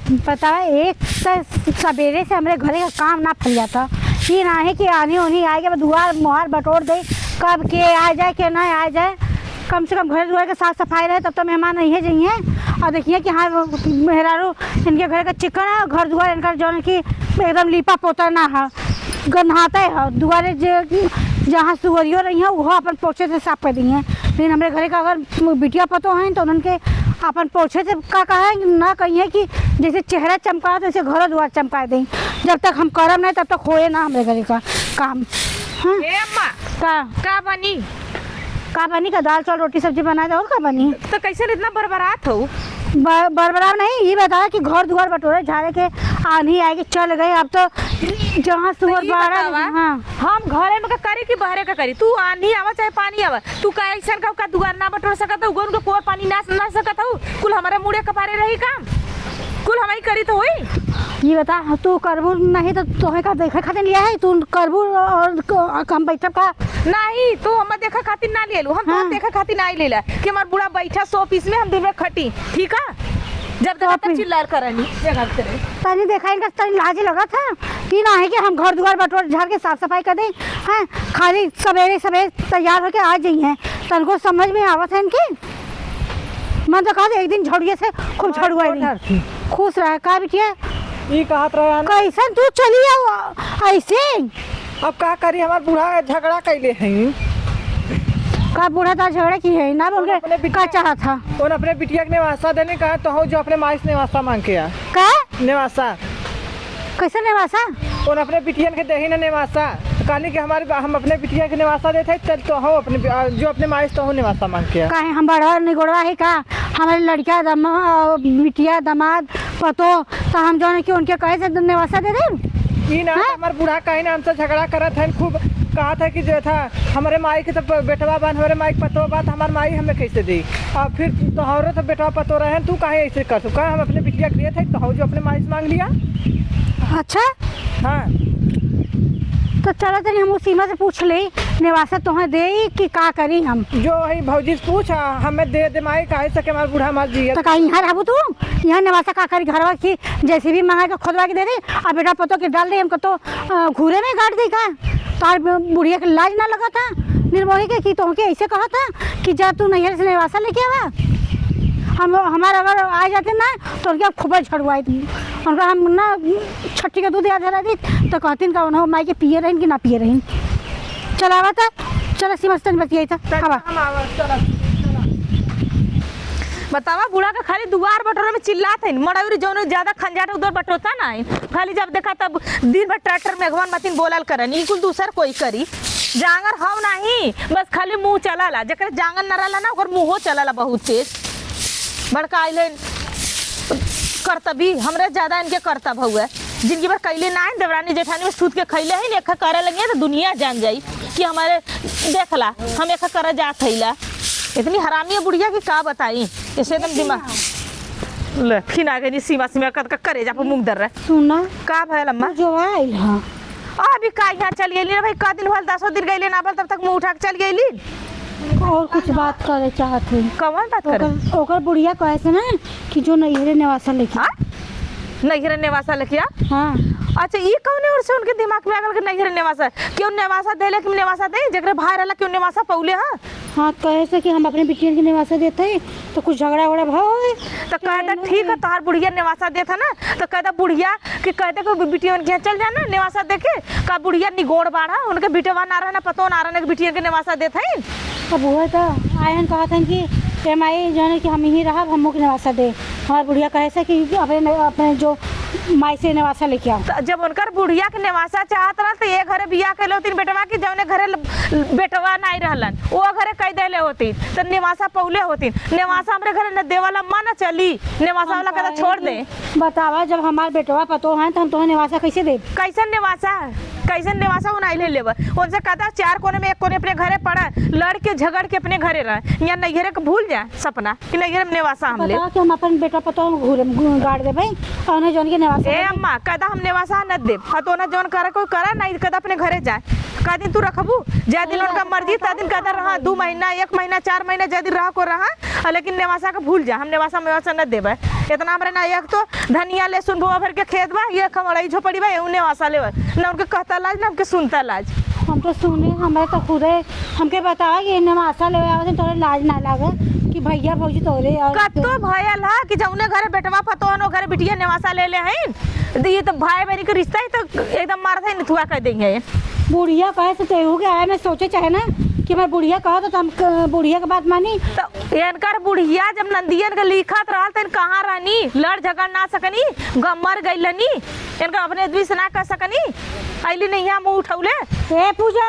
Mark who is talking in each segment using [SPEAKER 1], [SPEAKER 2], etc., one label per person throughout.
[SPEAKER 1] पता है एक सवेरे से हमारे घरे का काम ना फल जाता। ये ना है कि आनी उन्हीं आएगा दुआर मुहार बटोर दे, कब के आ जाए के ना आ जाए। कम से कम घर दुआर के साफ सफाई रहे तब तो मेहमान नहीं है जाइए। और देखिए कि हाँ मेहरारू इनके घर का चिकन है, घर दुआर इनका जौन की एकदम लिपा पोता ना है, गंधाता है दुआरे जहाँ सुअरियो रही हैं वो अपन पोछे से साफ कर दी हैं। लेकिन हमारे घरे का अगर बिटिया पतो हैं तो उनके अपन पोछे से का कहा है ना कहिए कि जैसे चेहरा चमका तो वैसे घर दुआर चमका दें। जब तक हम करम नहीं तब तक होए ना हमारे घरे का काम। हाँ
[SPEAKER 2] अम्मा का बनी
[SPEAKER 1] का बनी का दाल चावल रोटी सब्जी बना दे और का बनी।
[SPEAKER 2] तो कैसे इतना बरबरात हो?
[SPEAKER 1] बरबराव नहीं, ये बताया कि घर दुआर बटोरे झाड़े के आंधी आएगी चल गए। अब तो जहाँ सुअर बाड़ा हाँ
[SPEAKER 2] हम घरे में का करी कि बहरे का करी? तू आंधी आवा चाहे पानी आवा, तू का ऐसा का दुआर ना बटोर सकत हो, उगन के कोर पानी ना सकत हो, कुल हमारे मुड़े कपारे रही काम, कुल हमारी करी तो होई।
[SPEAKER 1] ये बता तू करबू नहीं तो तोहे का देखे खातिर लिया है? तू करबू और कम बैठब का
[SPEAKER 2] नहीं? तू हम देखा खातिर ना ले लू, हम तो देखा खातिर ना लेला कि हमार बुढ़ा बैठा 100 पीस में हम दिन में खटी। ठीक है जब तक चिल्लार करनी
[SPEAKER 1] तनी देखा इनका तनी लाज लगा था कि ना है कि हम घर दुआर बटोर झाड़ के साफ सफाई कर दें। हैं खाली सवेरे सवेरे तैयार होके आ जाइए, तनको समझ में आवत है इनके। मैं तो कहा एक दिन झड़िए से खूब झड़ुआ दी खुश रहा का बिटिया
[SPEAKER 3] ये कहत रहे
[SPEAKER 1] कैसा तू चली आओ ऐसे।
[SPEAKER 3] अब का करी हमार बूढ़ा झगड़ा कैले हैं।
[SPEAKER 1] का बूढ़ा था झगड़ा की है ना बोल के का चाहा था
[SPEAKER 3] उन अपने बिटिया के निवासा देने का तो हो जो अपने माई से निवासा मांग के आ
[SPEAKER 1] का
[SPEAKER 3] निवासा
[SPEAKER 1] कैसे निवासा
[SPEAKER 3] उन अपने बिटियन के दही ना निवासा कहनी कि हमारे हम अपने बिटिया के निवासा देते चल तो हो अपने जो अपने माई से तो हो निवासा मांग के
[SPEAKER 1] काहे हम बड़ा निगोड़वा है का हमारे लड़किया बिटिया दामाद पतो तो हम जो है कि उनके कहे से निवासा दे दे।
[SPEAKER 3] ये ना हमारे बूढ़ा कहीं ना हमसे झगड़ा करत है खूब कहा था कि जो था हमारे माई के तो बेटवा बान हमारे माई पतो बात हमारे माई हमें कैसे दी। और फिर तोहरो तो बेटवा पतो रहे तू काहे ऐसे कर चुका हम अपने बिटिया के लिए थे तो हो जो अपने माई से मांग लिया।
[SPEAKER 1] अच्छा
[SPEAKER 3] हाँ
[SPEAKER 1] तो चलो तनी हम सीमा से पूछ ले निवासा तुम्हें दे कि का करी हम
[SPEAKER 3] जो है भौजी से पूछ हमें दे माई काहे सके हमारे बूढ़ा मार जी
[SPEAKER 1] तो कहीं यहाँ रहबू तू यहाँ निवासा का करी घरवा की जैसे भी मंगा के खोदवा के दे दे और बेटा पतो के डाल दे हमको तो घूरे में गाड़ दे का तार बुढ़िया के लाज ना लगा था निर्मोही के कि तुमके ऐसे कहा था कि जा तू नैहर से निवासा लेके आवा। हम हमारे अगर आ जाते ना तो उनके खूब झड़वाई उनका हम ना छठी का दूध याद दी तो कहती का उन्होंने माई के पिए रही कि ना पिए रही। चलावा था चलो सीमस्तन बतियाई था
[SPEAKER 2] बतावा बूढ़ा का खाली दुआर बटोरे में चिल्लात है मड़ाउरी जो ज्यादा खंजाट उधर बटोता ना खाली जब देखा तब दिन भर ट्रैक्टर में भगवान मतीन बोलल करन कुल दूसर कोई करी जांगर हव नहीं बस खाली मुंह चलाला जकर जांगर न रहला ना ओकर मुंहो चलाला बहुत तेज बड़का आइले करतबी हमरे ज्यादा इनके करतब हुआ जिनकी बार कैले ना है देवरानी जेठानी में सूत के खैले है एक करे लगे तो दुनिया जान जाई कि हमारे देखला हम एक करे जात हैला इतनी हरामी है बुढ़िया की का बताई ऐसे एकदम दिमाग ले फिर आ गई सीमा सीमा का करे जा पर मुंह दर रहा
[SPEAKER 1] सुना
[SPEAKER 2] का भयल अम्मा
[SPEAKER 1] जो आइल हां
[SPEAKER 2] अभी का यहाँ चल गई भाई का दिन भर 10 दिन गई ना भर तब तक मुंह उठा के चल गई
[SPEAKER 1] और कुछ बात करे चाहते
[SPEAKER 2] कौन बात करे
[SPEAKER 1] ओकर बुढ़िया कहे से ना कि जो नैहरे निवासा लेके
[SPEAKER 2] नैहरे निवासा लेके
[SPEAKER 1] हाँ
[SPEAKER 2] अच्छा ये कौन और से उनके दिमाग में आगल के नैहरे निवासा क्यों निवासा देले कि निवासा दे जकरे भाई रहला क्यों निवासा पौले हां
[SPEAKER 1] हाँ कहे से कि हम अपने बिटिया के निवासा देते हैं तो कुछ झगड़ा वगड़ा भाव
[SPEAKER 2] तो कहता ठीक है तोहार बुढ़िया निवासा देता ना तो कहता बुढ़िया कि कहते को बिटिया उनके चल जाना निवासा देखे का बुढ़िया निगोड़ बाढ़ा उनके बिटवा ना रहना पतो ना रहना बिटिया के निवासा देते हैं।
[SPEAKER 1] अब हुआ तो आयन कहा था कि माई जाने कि हम ही रहा हम के निवासा दे हमारे बुढ़िया कहे से कि अपने जो माई से निवासा लेके आओ
[SPEAKER 2] तो जब उनकर बुढ़िया के निवासा चाहत रहा तो ये घरे बिया के लोतीन बेटवा की जौने घरे बेटवा नहीं रहलन वो घरे कह देले होती तो निवासा पौले होती निवासा हमरे घरे न देवाला मन चली निवासा वाला कहता छोड़ दे।
[SPEAKER 1] बतावा जब हमारे बेटवा पतो है तो हम तुम्हें निवासा कैसे दे
[SPEAKER 2] कैसन निवासा उन्हें ले लेब उनसे कहता 4 कोने में एक कोने अपने घरे पड़ा लड़ के झगड़ के अपने घरे रह या नैहरे के भूल जाए सपना कि नैहरे में निवासा हम ले
[SPEAKER 1] कि हम अपन बेटा पतो गाड़ दे भाई और उन्हें जौन के निवासा
[SPEAKER 2] ए अम्मा कहता हम निवासा न दे तो ना जौन करे कोई करा नहीं कहता अपने घरे जाए का दिन तू रखबू जा दिन उनका मर्जी ता दिन कदर रहा 2 महीना 1 महीना 4 महीना जा दिन रहा को रहा लेकिन नेवासा का भूल जा हम नेवासा मेवासा न देबे इतना हमरे ना एक तो धनिया लहसुन बोआ भर के खेत बा ये खमड़ई झोपड़ी बा उने नेवासा लेबे ना उनके कहता लाज ना हमके सुनता लाज
[SPEAKER 1] हम तो सुने हमें तो खुदे हमके बतावा कि नमासा ले आवे तोरे लाज ना लागे कि भैया भौजी तोरे और
[SPEAKER 2] कत्तो भयल हा कि जौने घरे बेटवा पतोनो घरे बिटिया नेवासा ले ले हईन ये तो भाई बहनी के रिश्ता ही तो एकदम मारत है नथुआ कह देंगे
[SPEAKER 1] बुढ़िया कहे तो तेहू के आए मैं सोचे चाहे ना कि मैं बुढ़िया कहो तो हम बुढ़िया के बात मानी
[SPEAKER 2] तो इनकर बुढ़िया जब नंदियन के लिखत रहल त कहाँ रहनी लड़ झगड़ ना सकनी मर गईलनी इनका अपने आदमी से ना कर सकनी अली नहीं है मुँह उठौले
[SPEAKER 1] ए पूजा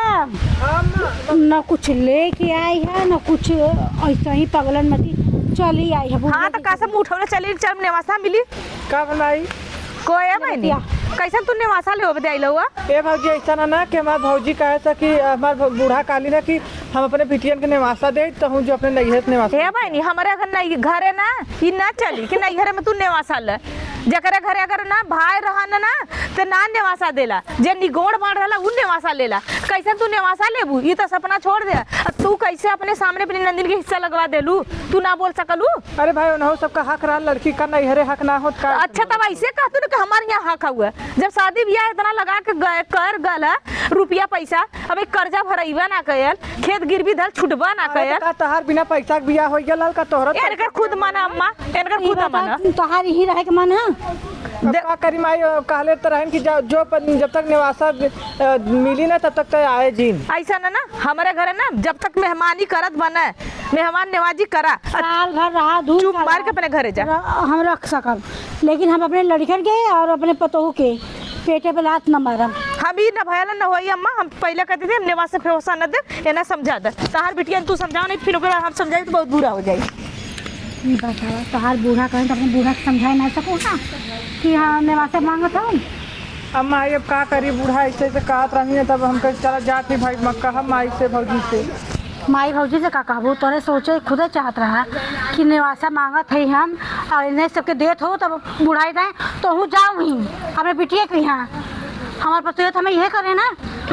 [SPEAKER 1] न कुछ लेके आई है न कुछ ऐसा ही पगलन मती चली आई है
[SPEAKER 2] हाँ तो कैसे मुँह उठौले चली चल नेवासा मिली
[SPEAKER 3] का बनाई
[SPEAKER 2] कोई है बहनी कैसे तू नेवासा ले बदे आई लहुआ
[SPEAKER 3] ए भौजी ऐसा ना कि हमार भौजी कहे था कि हमार बूढ़ा काली ना कि हम अपने बिटियन के नेवासा दे तो हूँ जो अपने नैहर से नेवासा
[SPEAKER 2] हे बहनी हमारे अगर नहीं घरे ना ये ना चली कि नैहर में तू नेवासा ले जकरे घरे अगर ना भाई रहन ना तो ना नेवासा देला जे निगोड़ बांध रहला उ नेवासा लेला कैसे तू नेवासा लेबू ये तो सपना छोड़ दे तू कैसे अपने सामने अपनी नंदिन के हिस्सा लगवा देलू तू ना बोल सकलू
[SPEAKER 3] अरे भाई उन्हों सबका हक रहा लड़की का नैहरे हक ना हो का
[SPEAKER 2] अच्छा तब ऐसे कहतू ना कि हमारे यहाँ हक हुआ जब शादी ब्याह इतना लगा के कर गल रुपया पैसा अब एक कर्जा भरइबा ना कयल खेत गिरवी धल छुटबा ना कयल
[SPEAKER 3] का तोहार बिना पैसा के बियाह हो गया का तोहरा
[SPEAKER 2] इनकर खुद माना अम्मा इनकर खुद माना
[SPEAKER 1] तोहार ही रहे के मन है
[SPEAKER 3] का करी माई कहले तो रहन कि जो जब तक निवासा मिली ना तब तक तो आए जीन
[SPEAKER 2] ऐसा ना हमारे घरे ना जब तक मेहमानी करत बने मेहमान नवाजी करा
[SPEAKER 1] साल भर रहा दूध
[SPEAKER 2] चुप मार के अपने घरे जा
[SPEAKER 1] हम रख सकब लेकिन हम अपने लड़कन के और अपने पतोह के पेटे पे लात न मारम
[SPEAKER 2] हम ही न भयल न होई अम्मा हम पहले कहते थे नेवा से भरोसा न दे ये ना समझा दे तहार बिटिया तू समझाओ नहीं फिर हम समझाई तो बहुत बुरा हो जाए
[SPEAKER 1] बतावा तोहार बूढ़ा कहें तो अपने बूढ़ा के समझाए ना सकूँ ना कि हाँ नेवासा मांगत हूँ
[SPEAKER 3] अब माई अब का करी बूढ़ा ऐसे से कहत रही तब हम कह चला जाती भाई मक्का हम माई से भौजी से
[SPEAKER 1] माई भौजी से का कहबू तोरे सोचे खुदे चाहत रहा कि नेवासा मांगत है हम और इन्हें सबके देत हो तब बुढ़ाई जाए तो हूँ जाऊँ ही अपने बिटिया के यहाँ हमारे पतोह तो हमें यह करे ना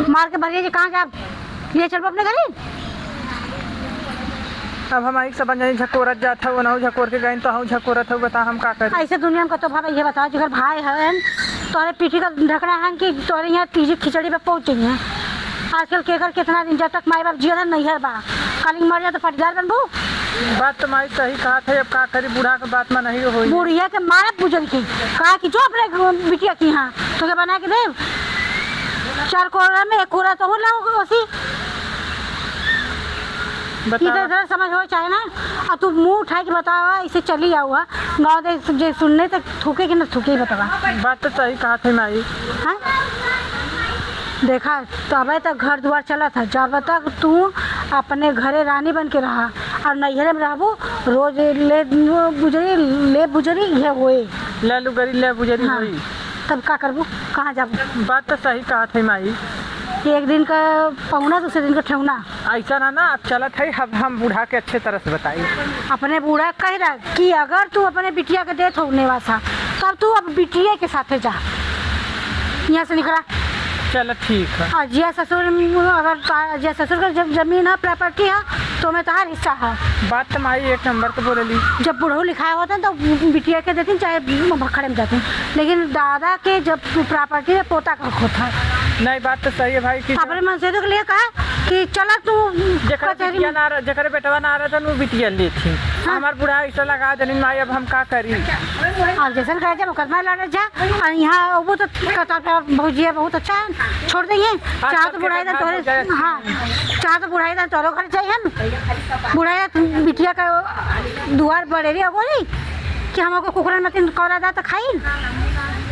[SPEAKER 1] मार के भरिए कहाँ जा ले चलो अपने घरे
[SPEAKER 3] अब हम आई सब झकोरत जाता वो ना झकोर के गए तो हम झकोरत हो बता हम का करें
[SPEAKER 1] ऐसे दुनिया में कतो भाई ये बताओ जिगर भाई है तोरे पीठी का ढकना है कि तोरे यहाँ तीजी खिचड़ी पे पहुँचे हैं आजकल केकर कितना दिन जब तक माई बाप जिया नहीं है बा काली मर जाए तो पटदार बनबू
[SPEAKER 3] बात तो माई सही कहा था अब का करी बूढ़ा के बात में नहीं हो
[SPEAKER 1] बुढ़िया के मारा पूजन की कहा कि जो अपने बिटिया की यहाँ तो क्या बना के दे 4 कोरा में 1 कोरा तो हो लाओ उसी इधर समझ हो चाहे ना और तू मुंह उठा के बतावा इसे चली आऊँ गाँव दे जे सुनने तक थूके कि न थूके बतावा
[SPEAKER 3] बात तो सही कहा था माई
[SPEAKER 1] हाँ देखा तब तक घर द्वार चला था जब तक तू अपने घरे रानी बन के रहा और नैहरे में रहबू रोज ले बुजरी ये होए
[SPEAKER 3] ले लुगरी ले बुजरी
[SPEAKER 1] हाँ।
[SPEAKER 3] हुई
[SPEAKER 1] तब का करबू कहाँ जाबू
[SPEAKER 3] बात तो सही कहा था माई
[SPEAKER 1] एक दिन का पहुना दूसरे दिन का ठेवना
[SPEAKER 3] ऐसा ना अब चलत है अब हम बूढ़ा के अच्छे तरह से बताइए
[SPEAKER 1] अपने बूढ़ा कह रहा कि अगर तू अपने बिटिया के देत हो नेवासा तब तू अब बिटिया के साथे जा यहाँ से निकला
[SPEAKER 3] चलो ठीक है
[SPEAKER 1] और जिया ससुर अगर जिया ससुर का जब जमीन है प्रॉपर्टी है तो मैं तहार हिस्सा है
[SPEAKER 3] बात तो माई 1 नंबर तो बोलेली
[SPEAKER 1] जब बुढ़ऊ लिखाया होता है तो बिटिया के देती चाहे भखड़े में जाती लेकिन दादा के जब प्रॉपर्टी है पोता का होता है
[SPEAKER 3] नहीं बात तो सही है भाई कि
[SPEAKER 1] अपने मनसेदों के लिए कहा कि चला तू
[SPEAKER 3] जकर बेटवा ना रहा था वो बिटिया ली थी हमार बूढ़ा ऐसा लगा देनी माई अब हम का करी
[SPEAKER 1] और जैसे कहे जा मुकदमा लड़े जा और यहाँ वो तो भौजिया बहुत अच्छा है छोड़ देंगे चाह तो बुढ़ाई था तोरे हाँ चाह तो बुढ़ाई था तोरो घर चाहिए बुढ़ाई बिटिया का दुआर बढ़े रही बोली कि हमको कुकरा में कौरा जा तो खाई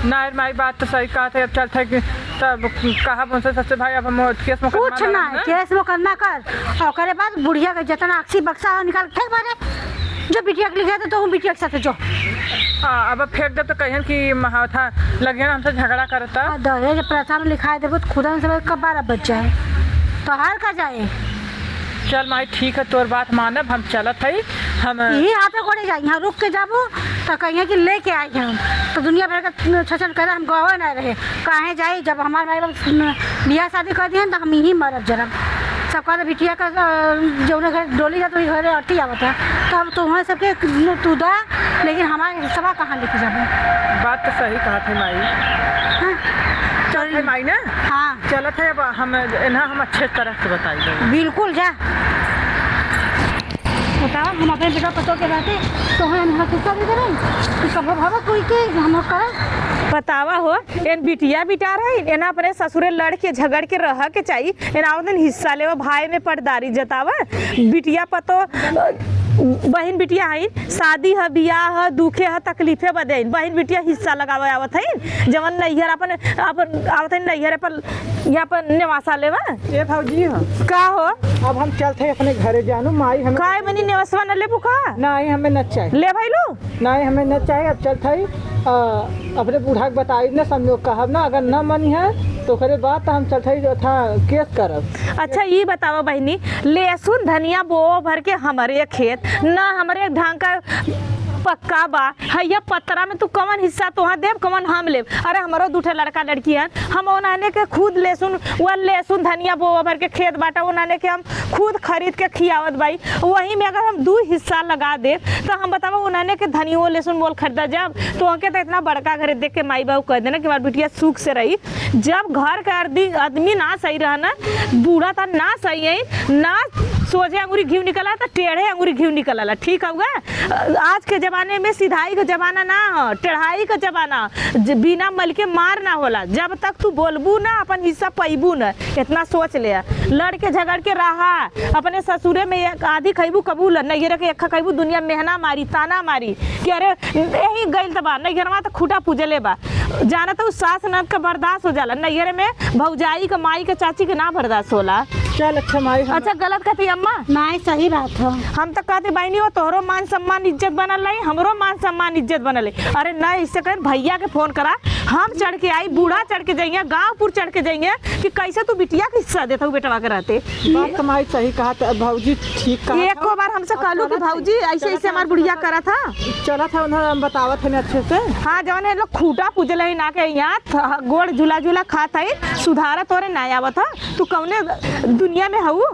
[SPEAKER 3] नहीं माई बात तो सही कहा था अब चलता कि तब कहा मुझसे सबसे भाई अब हम केस में
[SPEAKER 1] कुछ ना केस मुकदमा कर और करे बाद बुढ़िया का जितना अक्सी बक्सा निकाल फेंक मारे जो बिटिया के लिखे थे तो हम बिटिया के साथ जो
[SPEAKER 3] अब फेंक दे तो कहीं कि था लगे ना हमसे झगड़ा करता
[SPEAKER 1] दहेज प्रथा में लिखा देव तो खुदा से कब 12 बच जाए तो हार का जाए
[SPEAKER 3] चल माई ठीक है, तोर बात मानब, हम चलत है। हम
[SPEAKER 1] यही हाथे कोड़े जाए, यहाँ रुक के जाबो तो कहिए कि लेके आए हम, तो दुनिया भर का छचन करे हम गवा नहीं रहे काहे जाए। जब हमारे माई बाप बियाह शादी कर दिए तो हम यहीं मरब जरब। सबका तो बिटिया का जो घर डोली जात वही घरे अटी आवत है, तो अब तुम्हारे सबके तू दा, लेकिन हमारे सभा कहाँ लेके जाबो।
[SPEAKER 3] बात तो सही कहा थे माई।
[SPEAKER 1] हाँ
[SPEAKER 3] चल है माई ना,
[SPEAKER 1] हाँ
[SPEAKER 3] चलत है। अब हम इन्हें हम अच्छे तरह से बताई देंगे।
[SPEAKER 1] बिल्कुल जा बताओ। हम अपने बेटा पतों के बातें तो हम किस्सा भी करें कि कब भावा कोई के हम लोग करें।
[SPEAKER 2] बतावा हो एन बिटिया बिटा रही एना अपने ससुरे लड़ के झगड़ के रह के चाहिए एना दिन हिस्सा लेवा भाई में पटदारी जतावा। बिटिया पतो बहन बिटिया है, शादी है, बियाह है, दुखे है, तकलीफे बदे बहन बिटिया हिस्सा लगावे आवत है। जवन नैहर अपन अपन आवत है नैहर पर यहाँ पर नेवासा लेवा।
[SPEAKER 3] ये भौजी हो
[SPEAKER 2] का हो
[SPEAKER 3] अब हम चलते हैं अपने घरे जानू। माई हमें
[SPEAKER 2] काय बनी नेवसवा न लेबू का
[SPEAKER 3] नहीं, हमें न चाहिए।
[SPEAKER 2] ले भाई लो
[SPEAKER 3] नहीं हमें न चाहिए। अब चलते ही अपने बूढ़ा के बताई न, समझो कहब ना, अगर न मनी है तो करे बात हम चलते ही जो था केस करब।
[SPEAKER 2] अच्छा ये बताओ बहनी, लहसुन धनिया बो भर के हमारे खेत ना हमारे ढंग का पक्का बा हैया पत्रा में तू कवन हिस्सा तोहा देव कवन हम लेब। अरे हमारो दूठे लड़का लड़की है, हम उन्होंने के खुद लहसुन धनिया बोआ भर के खेत बाटा उन्होंने के हम खुद खरीद के खियावत भाई। वहीं में अगर हम 2 हिस्सा लगा दे तो हम बताओ उन्होंने के धनियो लहसुन बोल खरीदा जब तो हमके तो इतना बड़का घर देख के माई बाबू कह देना कि हमारी बिटिया सुख से रही। जब घर का आदमी ना सही रहा ना, बूढ़ा था ना सही है ना, सोझे अंगूरी घी निकला तो टेढ़े अंगूरी घी निकला। ठीक होगा, आज के जमाने में सिधाई का जमाना ना हो, टेढ़ाई का जमाना, बिना मल के मार ना होला। जब तक तू बोलबू ना अपन हिस्सा पैबू ना, इतना सोच ले। लड़ के झगड़ के रहा अपने ससुरे में एक आधी खैबू कबूल नैहर के एक खैबू, दुनिया मेहना मारी ताना मारी कि अरे यही गइल तबा नैहरवा तो खूटा पूजले बा। जाना तो सास ननद का बर्दाश्त हो जाला, नैहर में भौजाई का माई के चाची के ना बर्दाश्त होला।
[SPEAKER 3] चल अच्छा माई
[SPEAKER 2] अच्छा गलत कहती अम्मा?
[SPEAKER 1] नहीं सही बात है।
[SPEAKER 2] हम तो कहते बहनी हो तोहरो मान सम्मान इज्जत बनल रही, हमरो मान सम्मान इज्जत बनल है। अरे न इससे कह भैया के फोन करा, हम चढ़ के आई, बूढ़ा चढ़ के जाइए, गाँवपुर चढ़ के जाइए कि कैसे तू बिटिया के हिस्सा देता हूँ बेटवा के रहते।
[SPEAKER 3] बात कमाई सही कहा था भौजी, ठीक कहा।
[SPEAKER 2] एक को बार हमसे कहलू कि भौजी ऐसे ऐसे हमार बुढ़िया करा था,
[SPEAKER 3] चला था उन्होंने बतावत है अच्छे से।
[SPEAKER 2] हाँ जवन है लोग खूटा पूजल है ना के यहाँ गोड़ झूला झूला खाता है, सुधारा तोरे ना आवत था। तू कौने दुनिया में हूँ?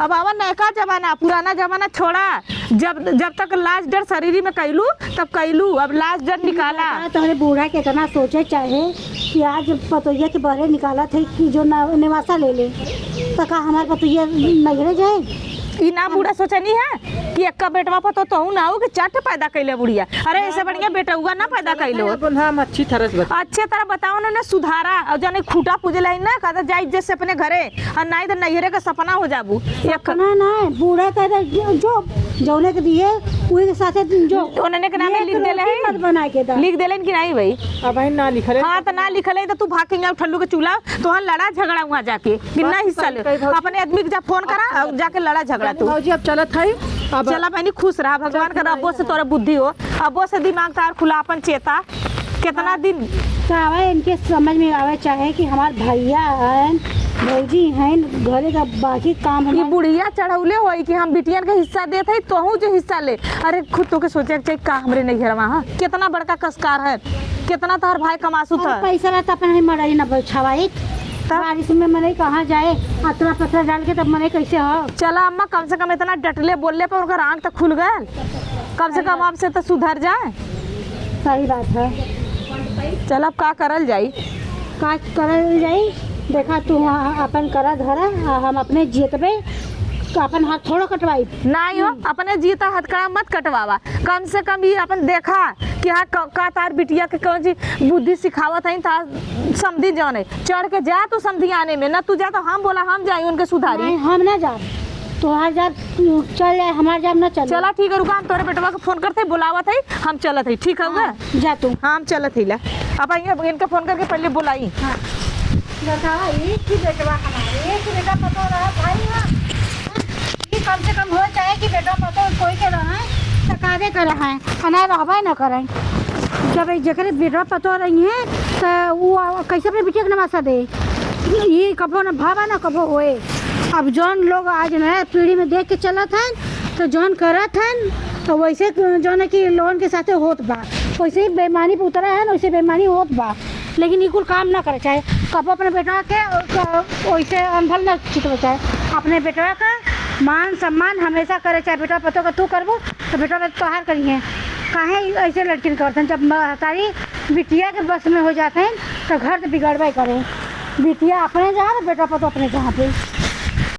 [SPEAKER 2] अब आवा नयका जमाना, पुराना जमाना छोड़ा। जब तक लास्ट डर शरीर में कैलू तब कैलू, अब लास्ट डर निकाला।
[SPEAKER 1] तुम्हारे बूढ़ा के इतना सोचे चाहे कि आज पतोहिया के बहरे निकाला थे कि जो निवासा ले ले, तो का हमारे पतोहिया नगरे जाए।
[SPEAKER 2] ई ना बूढ़ा सोचनी है कि एक बेटवा पर तो ना हो कि चट पैदा कैले बुढ़िया। अरे ऐसे बढ़िया बेटा हुआ ना पैदा कैलो।
[SPEAKER 3] हम अच्छी तरह से
[SPEAKER 2] अच्छे तरह बताओ ना सुधारा। और जने खूटा पूजल है ना कहता जाए जैसे अपने घरे और नहीं तो नैहरे का सपना हो जाबू।
[SPEAKER 1] सपना ना बूढ़ा कहता जो जौने के दिए वही के साथ जो
[SPEAKER 2] उन्होंने के नाम लिख देले है,
[SPEAKER 1] बना के
[SPEAKER 2] लिख देले कि नहीं भाई?
[SPEAKER 3] अब ना लिखल है।
[SPEAKER 2] हाँ तो ना लिखल है तो तू भागेंगे ठल्लू के चूल्हा तो हम लड़ा झगड़ा वहाँ जाके कितना हिस्सा ले अपने आदमी के जा फोन करा और जाके लड़ा झगड़ा तू।
[SPEAKER 3] भौजी अब चलत है, अब
[SPEAKER 2] चला बहनी खुश रहा, भगवान का अब्बो से तोरा बुद्धि हो, अब्बो से दिमाग तार खुलापन चेता। कितना दिन
[SPEAKER 1] आवे इनके समझ में आवे चाहे कि हमार भैया हैं भौजी हैं, घरे का बाकी काम
[SPEAKER 2] ये बुढ़िया चढ़ौले हो कि हम बिटियन के हिस्सा देते है तो जो हिस्सा ले। अरे खुद तो के सोचे चाहिए का हमरे नहीं घर वहाँ कितना बड़का कसकार है, कितना तार भाई कमासू था।
[SPEAKER 1] पैसा रहता अपने मड़ाई ना बैठावाई बारिश में मने कहाँ जाए, अतरा पतरा डाल के तब मने कैसे हो।
[SPEAKER 2] चला अम्मा कम से कम इतना डटले बोलने पर उनका आँख तक खुल गए, कम से कम आपसे तो सुधर जाए।
[SPEAKER 1] सही बात है।
[SPEAKER 2] चल अब का करल जाई?
[SPEAKER 1] का करल जाई? देखा तू अपन करा धरा, हम अपने जीतबे अपन हाथ थोड़ा कटवाई
[SPEAKER 2] नहीं हो, अपने जीता हथकड़ा मत कटवावा। कम से कम ये अपन देखा कि हाँ का तार बिटिया के कौन सी बुद्धि सिखावत है तार समझी जाने चढ़ के जा तो समझी आने में ना तू जा तो हम बोला हम जाए उनके सुधारी।
[SPEAKER 1] हम ना जा तोहार जाब चल जाए, हमार जाब ना चल।
[SPEAKER 2] चला ठीक है रुका, हम तोरे बेटवा को फोन करते बुलावत है, हम चलत है। ठीक है
[SPEAKER 1] जा तू।
[SPEAKER 2] हाँ हम चलत है ला, अब आइए इनका फोन करके पहले बुलाई।
[SPEAKER 1] हाँ एक ही बेटवा हमारे, एक ही बेटा पता रहा भाई। हाँ कम से कम हो चाहे कि बेटा पता कोई के रहा है तकादे कर रहा है अना रहबा न करें। जब जगह बेटा पता रही है तो वो कैसे अपने बिटिया के नवासा दे, ये कबो न भावा न कबो होए। अब जौन लोग आज नया पीढ़ी में देख के चलत हैं तो जौन करत हैं तो वैसे जौन है कि लोगन के साथे होत बा, वैसे ही बेईमानी पे उतरा है ना, वैसे बेईमानी होत बा। लेकिन ये कुल काम ना करे चाहे कब अपने बेटवा के वैसे अंधल न चितवे, चाहे अपने बेटवा का मान सम्मान हमेशा करे, चाहे बेटवा पतो का तू करबो तो बेटवा तोहार करिए। काहे ऐसे लड़किन करते हैं, जब सारी बिटिया के बस में हो जाते हैं तो घर तो बिगड़बे करे। बिटिया अपने जहाँ, बेटा पतो अपने जहाँ पे।